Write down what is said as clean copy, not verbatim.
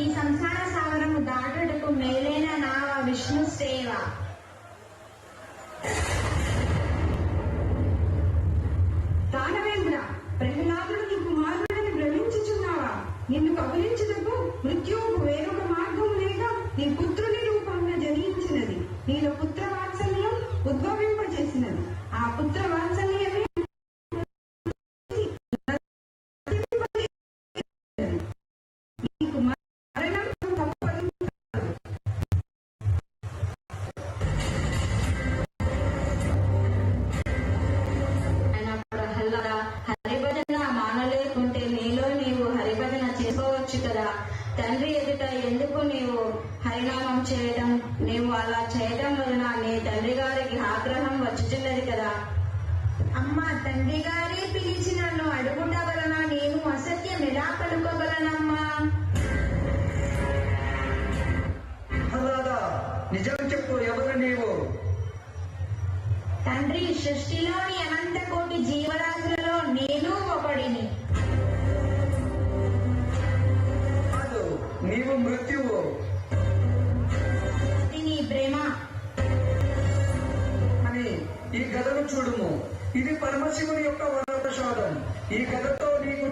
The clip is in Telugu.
ఈ సంసార సాగరము దాటుటకు మేలైన నావ విష్ణు సేవ. దానవేంద్ర, ప్రహ్లాదుడు నీ కుమారుడిని భ్రమించుచున్నావా? నిన్ను కబలించుటకు మృత్యువుకు వేరొక మార్గం లేక నీ పుత్రుని రూపంగా జనించినది. నీలో పుత్ర వాత్సల్యం ఉద్భవింపజేసినది. ఆ పుత్ర వాత్సల్యమే హరిభజన మానలేకుంటే నీలో నీవు హరిభజన చేసుకోవచ్చు కదా. తండ్రి ఎదుట ఎందుకు నీవు హరినామం చేయటం? నీవు అలా చేయటం వలన నీ తండ్రి గారికి ఆగ్రహం వచ్చుచున్నది కదా. అమ్మా, తండ్రి గారే పిలిచి నన్ను అడుగుట వలన నేను అసత్యం ఎలా పలుకోగలనమ్మా? నిజం చెప్పు, ఎవరు నీవు? తండ్రి, సృష్టిలోని అనంత కోటి జీవరాశులలో నేను ఒకడిని. కాదు, నీవు మృత్యువు. నీ ప్రేమ అని ఈ కథను చూడుము. ఇది పరమశివుని యొక్క వరప్రసాదం. ఈ కథతో నీకు